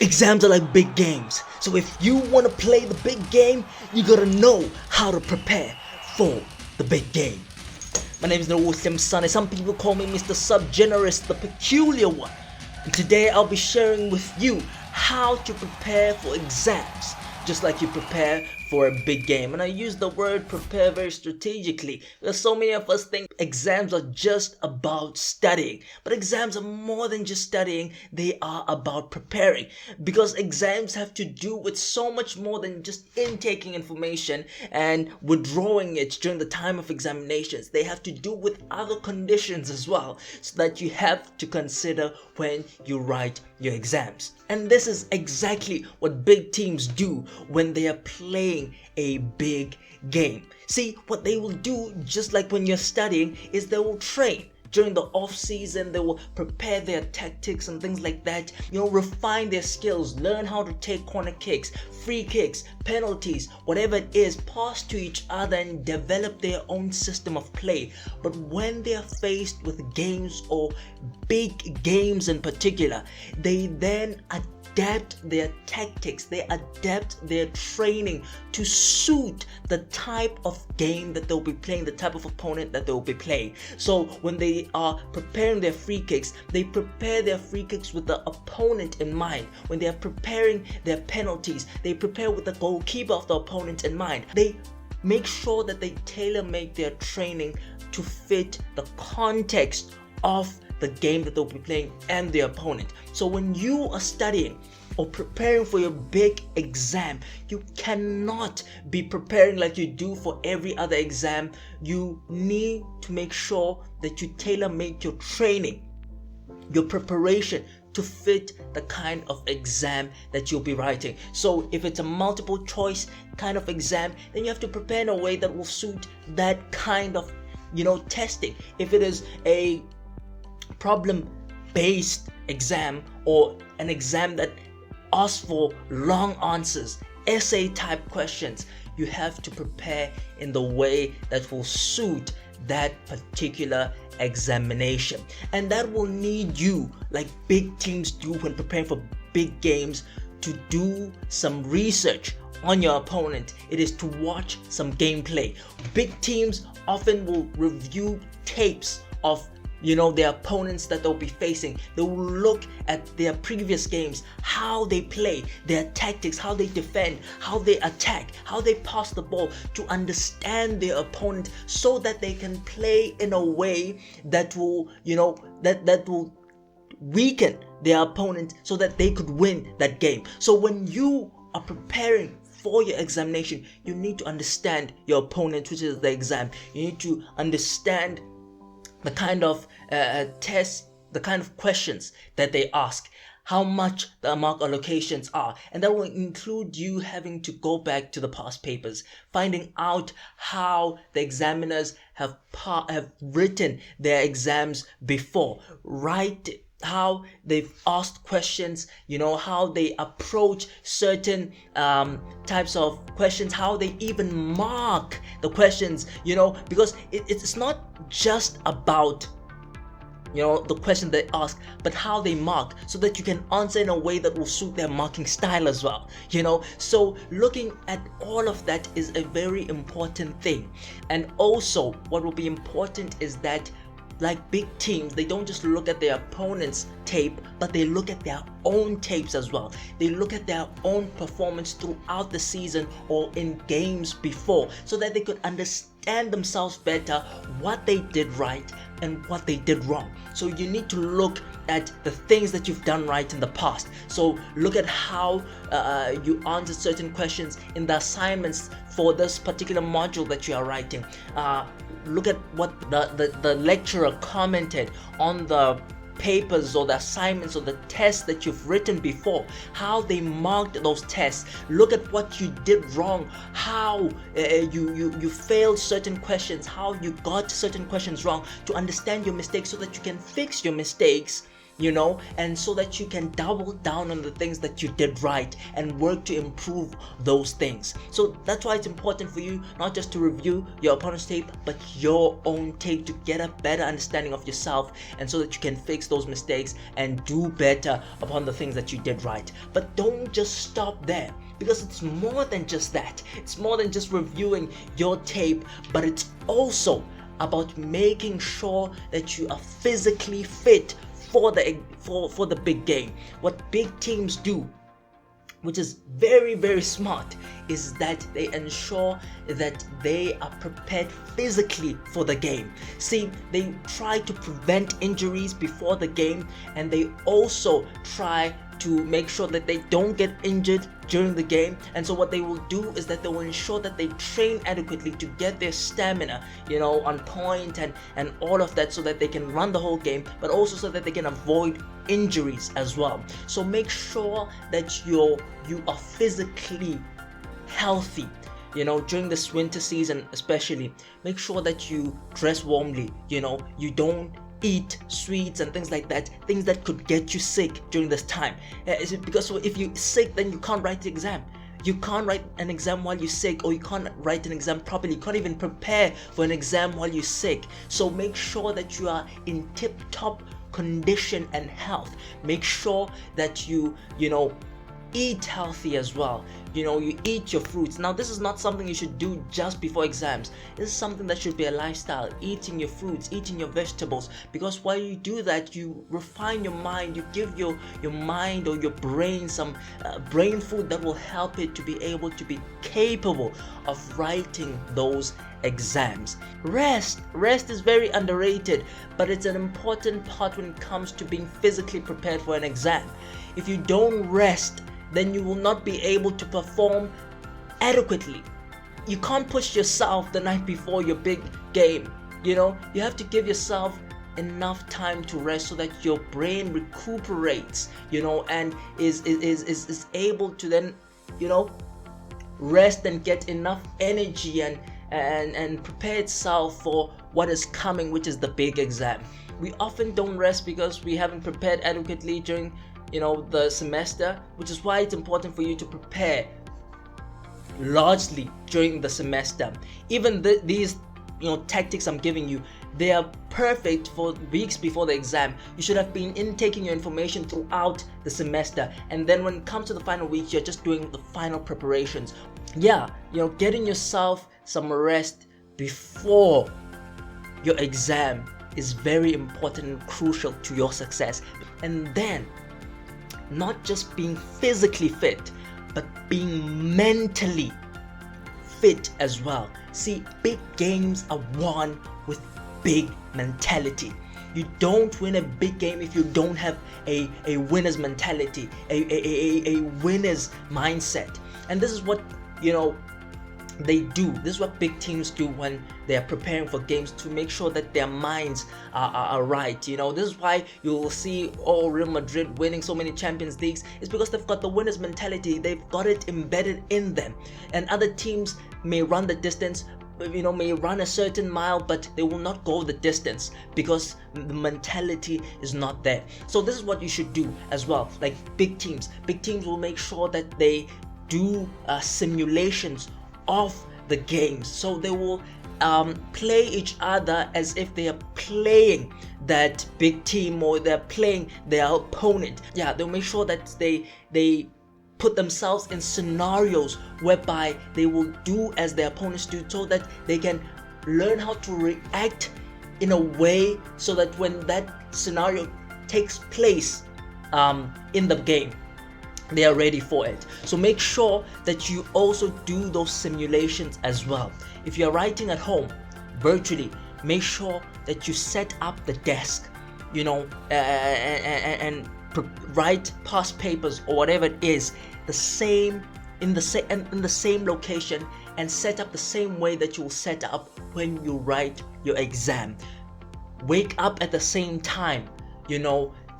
Exams are like big games. So if you want to play the big game, you gotta know how to prepare for the big game. My name is Nawul Simsani. Some people call me Mr. Subgenerous, the peculiar one. And today I'll be sharing with you how to prepare for exams, just like you prepare for a big game. And I use the word prepare very strategically because so many of us think exams are just about studying. But exams are more than just studying, they are about preparing. Because exams have to do with so much more than just intaking information and withdrawing it during the time of examinations. They have to do with other conditions as well, so that you have to consider when you write your exams. And this is exactly what big teams do when they are playing a big game. See, what they will do, just like when you're studying, is they will train. During the off season, they will prepare their tactics and things like that, refine their skills, learn how to take corner kicks, free kicks, penalties, whatever it is, pass to each other and develop their own system of play. But when they are faced with games, or big games in particular, they then adapt their tactics, they adapt their training to suit the type of game that they'll be playing, the type of opponent that they'll be playing. So when they are preparing their free kicks, they prepare their free kicks with the opponent in mind. When they are preparing their penalties, they prepare with the goalkeeper of the opponent in mind. They make sure that they tailor-make their training to fit the context of the game that they'll be playing and their opponent. So when you are studying or preparing for your big exam, you cannot be preparing like you do for every other exam. You need to make sure that you tailor-make your training, your preparation, to fit the kind of exam that you'll be writing. So if it's a multiple choice kind of exam, then you have to prepare in a way that will suit that kind of testing. If it is a problem-based exam, or an exam that asks for long answers, essay type questions, you have to prepare in the way that will suit that particular examination. And that will need you, like big teams do when preparing for big games, to do some research on your opponent. It is to watch some gameplay. Big teams often will review tapes of their opponents that they'll be facing. They will look at their previous games, how they play, their tactics, how they defend, how they attack, how they pass the ball, to understand their opponent, so that they can play in a way that will that will weaken their opponent, so that they could win that game. So when you are preparing for your examination, you need to understand your opponent, which is the exam. You need to understand the kind of tests, the kind of questions that they ask, how much the mark allocations are, and that will include you having to go back to the past papers, finding out how the examiners have written their exams before, how they've asked questions, how they approach certain types of questions, how they even mark the questions, because it's not just about the question they ask, but how they mark, so that you can answer in a way that will suit their marking style as well. So looking at all of that is a very important thing. And also what will be important is that, like big teams, they don't just look at their opponent's tape, but they look at their own tapes as well. They look at their own performance throughout the season or in games before, so that they could understand themselves better, what they did right and what they did wrong. So you need to look at the things that you've done right in the past. So look at how you answered certain questions in the assignments for this particular module that you are writing. Look at what the lecturer commented on the papers or the assignments or the tests that you've written before, how they marked those tests. Look at what you did wrong, how you failed certain questions, how you got certain questions wrong, to understand your mistakes, so that you can fix your mistakes and so that you can double down on the things that you did right and work to improve those things. So that's why it's important for you not just to review your opponent's tape, but your own tape, to get a better understanding of yourself, and so that you can fix those mistakes and do better upon the things that you did right. But don't just stop there, because it's more than just that. It's more than just reviewing your tape, but it's also about making sure that you are physically fit for the big game. What big teams do, which is very, very smart, is that they ensure that they are prepared physically for the game. See, they try to prevent injuries before the game, and they also try to make sure that they don't get injured during the game. And so what they will do is that they will ensure that they train adequately to get their stamina, on point and all of that, so that they can run the whole game, but also so that they can avoid injuries as well. So make sure that you are physically healthy. During this winter season especially, make sure that you dress warmly. You don't eat sweets and things like that, things that could get you sick during this time. Because if you're sick, then you can't write the exam. You can't write an exam while you're sick, or you can't write an exam properly. You can't even prepare for an exam while you're sick. So make sure that you are in tip-top condition and health. Make sure that you eat healthy as well. You eat your fruits. Now, this is not something you should do just before exams. This is something that should be a lifestyle, eating your fruits, eating your vegetables, because while you do that, you refine your mind. You give your mind or your brain some brain food that will help it to be able to be capable of writing those exams. Rest is very underrated, but it's an important part when it comes to being physically prepared for an exam. If you don't rest, then you will not be able to perform adequately. You can't push yourself the night before your big game. You have to give yourself enough time to rest, so that your brain recuperates, and is able to then, rest and get enough energy and prepare itself for what is coming, which is the big exam. We often don't rest because we haven't prepared adequately during the semester, which is why it's important for you to prepare largely during the semester. Even these tactics I'm giving you, they are perfect for weeks before the exam. You should have been intaking your information throughout the semester, and then when it comes to the final week, you're just doing the final preparations. Getting yourself some rest before your exam is very important and crucial to your success. And then not just being physically fit, but being mentally fit as well. See, big games are won with big mentality. You don't win a big game if you don't have a winner's mentality, a winner's mindset. And this is what they do. This is what big teams do when they are preparing for games, to make sure that their minds are right. This is why you'll see Real Madrid winning so many Champions Leagues. It's because they've got the winner's mentality. They've got it embedded in them. And other teams may run the distance, may run a certain mile, but they will not go the distance because the mentality is not there. So this is what you should do as well. Like big teams will make sure that they do simulations of the games. So they will play each other as if they are playing that big team, or they're playing their opponent. They'll make sure that they put themselves in scenarios whereby they will do as their opponents do, so that they can learn how to react in a way so that when that scenario takes place in the game, they are ready for it. So make sure that you also do those simulations as well. If you're writing at home virtually, make sure that you set up the desk, and write past papers or whatever it is in the same location, and set up the same way that you will set up when you write your exam. Wake up at the same time.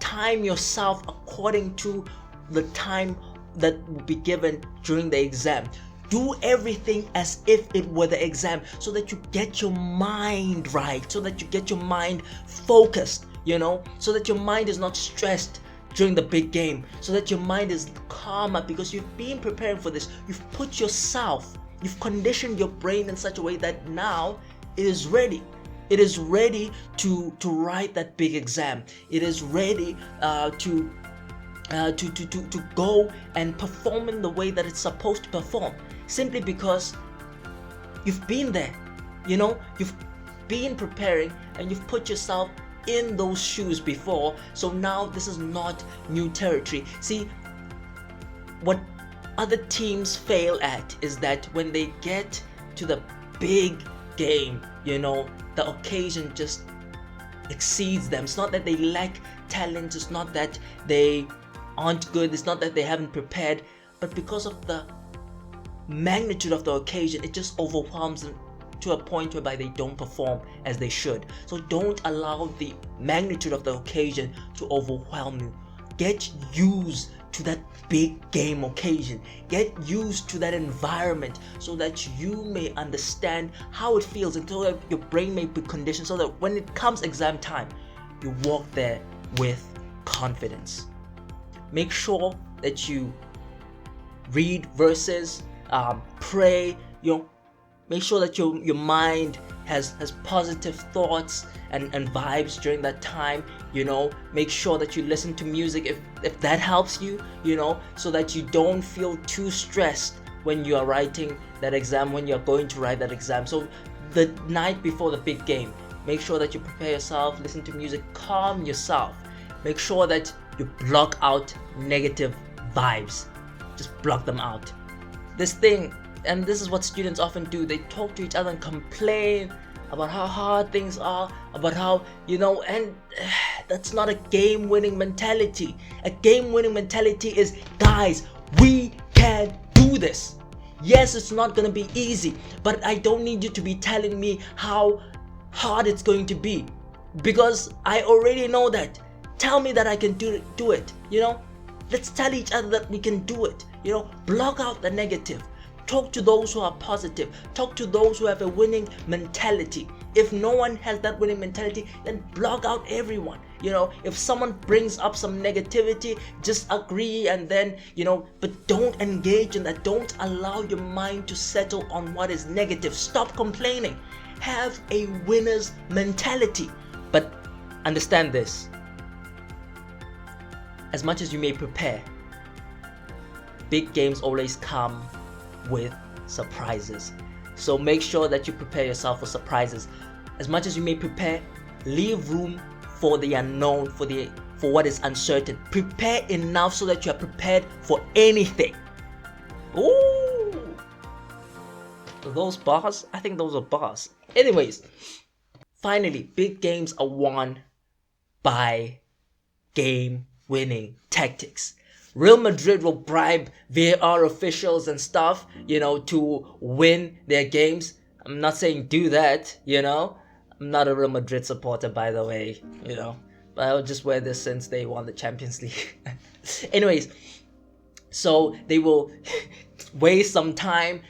Time yourself according to the time that will be given during the exam. Do everything as if it were the exam, so that you get your mind right, so that you get your mind focused so that your mind is not stressed during the big game, so that your mind is calmer, because you've been preparing for this. You've conditioned your brain in such a way that now it is ready. It is ready to write that big exam. It is ready to go and perform in the way that it's supposed to perform, simply because you've been there. You've been preparing, and you've put yourself in those shoes before. So now this is not new territory. See, what other teams fail at is that when they get to the big game, the occasion just exceeds them. It's not that they lack talent, it's not that they aren't good, it's not that they haven't prepared, but because of the magnitude of the occasion, it just overwhelms them to a point whereby they don't perform as they should. So don't allow the magnitude of the occasion to overwhelm you. Get used to that big game occasion. Get used to that environment, so that you may understand how it feels, and so that your brain may be conditioned, so that when it comes exam time, you walk there with confidence. Make sure that you read verses, pray, make sure that your mind has positive thoughts and vibes during that time. Make sure that you listen to music if that helps you, so that you don't feel too stressed when you are writing that exam, when you're going to write that exam. So the night before the big game, make sure that you prepare yourself, listen to music, calm yourself. Make sure that you block out negative vibes. Just block them out. And this is what students often do. They talk to each other and complain about how hard things are, about how, and that's not a game-winning mentality. A game-winning mentality is, guys, we can do this. Yes, it's not going to be easy, but I don't need you to be telling me how hard it's going to be, because I already know that. Tell me that I can do it. Let's tell each other that we can do it. Block out the negative. Talk to those who are positive. Talk to those who have a winning mentality. If no one has that winning mentality, then block out everyone. If someone brings up some negativity, just agree, and then, but don't engage in that. Don't allow your mind to settle on what is negative. Stop complaining. Have a winner's mentality. But understand this. As much as you may prepare, big games always come with surprises. So make sure that you prepare yourself for surprises. As much as you may prepare, leave room for the unknown, for what is uncertain. Prepare enough so that you are prepared for anything. Ooh! Those bars? I think those are bars. Anyways, finally, big games are won by game-winning tactics. Real Madrid will bribe VAR officials and stuff, to win their games. I'm not saying do that, I'm not a Real Madrid supporter, by the way, but I'll just wear this since they won the Champions League. Anyways, so they will waste some time,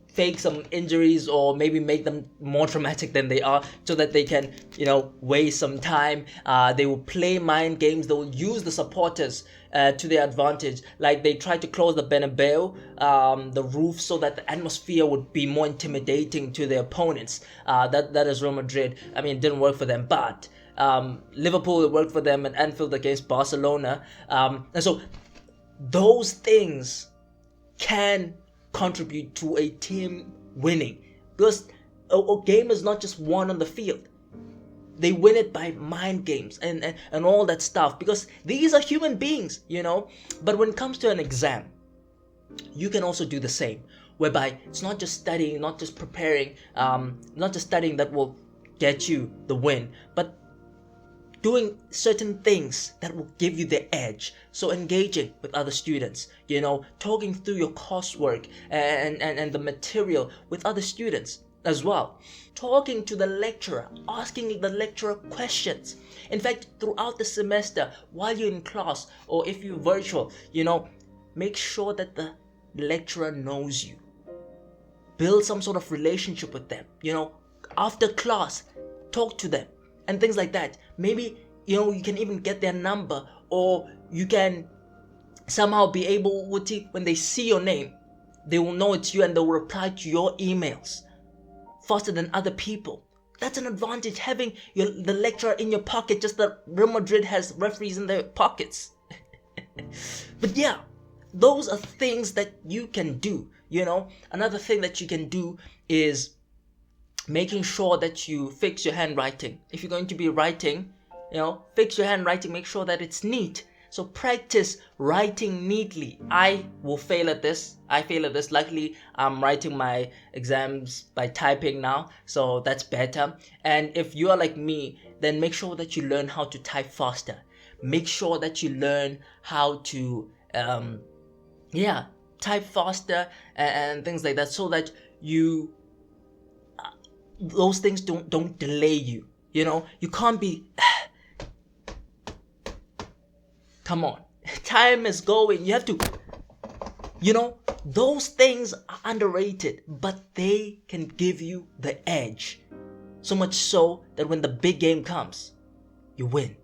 fake some injuries, or maybe make them more traumatic than they are, so that they can, waste some time. They will play mind games. They will use the supporters to their advantage. Like they tried to close the Bernabeu, the roof, so that the atmosphere would be more intimidating to their opponents. That is Real Madrid. I mean, it didn't work for them, but Liverpool, it worked for them at Anfield against Barcelona. And so those things can contribute to a team winning, because a game is not just won on the field. They win it by mind games and all that stuff, because these are human beings, but when it comes to an exam, you can also do the same, whereby it's not just studying, not just preparing, not just studying that will get you the win, but doing certain things that will give you the edge. So engaging with other students, talking through your coursework and the material with other students as well. Talking to the lecturer, asking the lecturer questions. In fact, throughout the semester, while you're in class, or if you're virtual, make sure that the lecturer knows you. Build some sort of relationship with them. After class, talk to them. and things like that. Maybe, you can even get their number, or you can somehow be able to, when they see your name, they will know it's you and they'll reply to your emails faster than other people. That's an advantage, having the lecturer in your pocket, just that Real Madrid has referees in their pockets. But yeah, those are things that you can do. Another thing that you can do is making sure that you fix your handwriting. If you're going to be writing, fix your handwriting, make sure that it's neat. So practice writing neatly. I fail at this. Luckily, I'm writing my exams by typing now, so that's better. And if you are like me, then make sure that you learn how to type faster. Make sure that you learn how to, type faster and things like that, so that those things don't delay you. You can't be. Come on, time is going. You have to, those things are underrated, but they can give you the edge. So much so that when the big game comes, you win.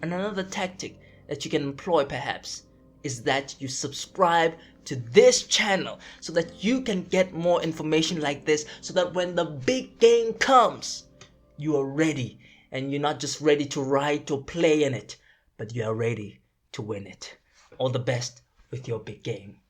And another tactic that you can employ perhaps is that you subscribe to this channel so that you can get more information like this, so that when the big game comes, you are ready. And you're not just ready to write or play in it, but you are ready to win it. All the best with your big game.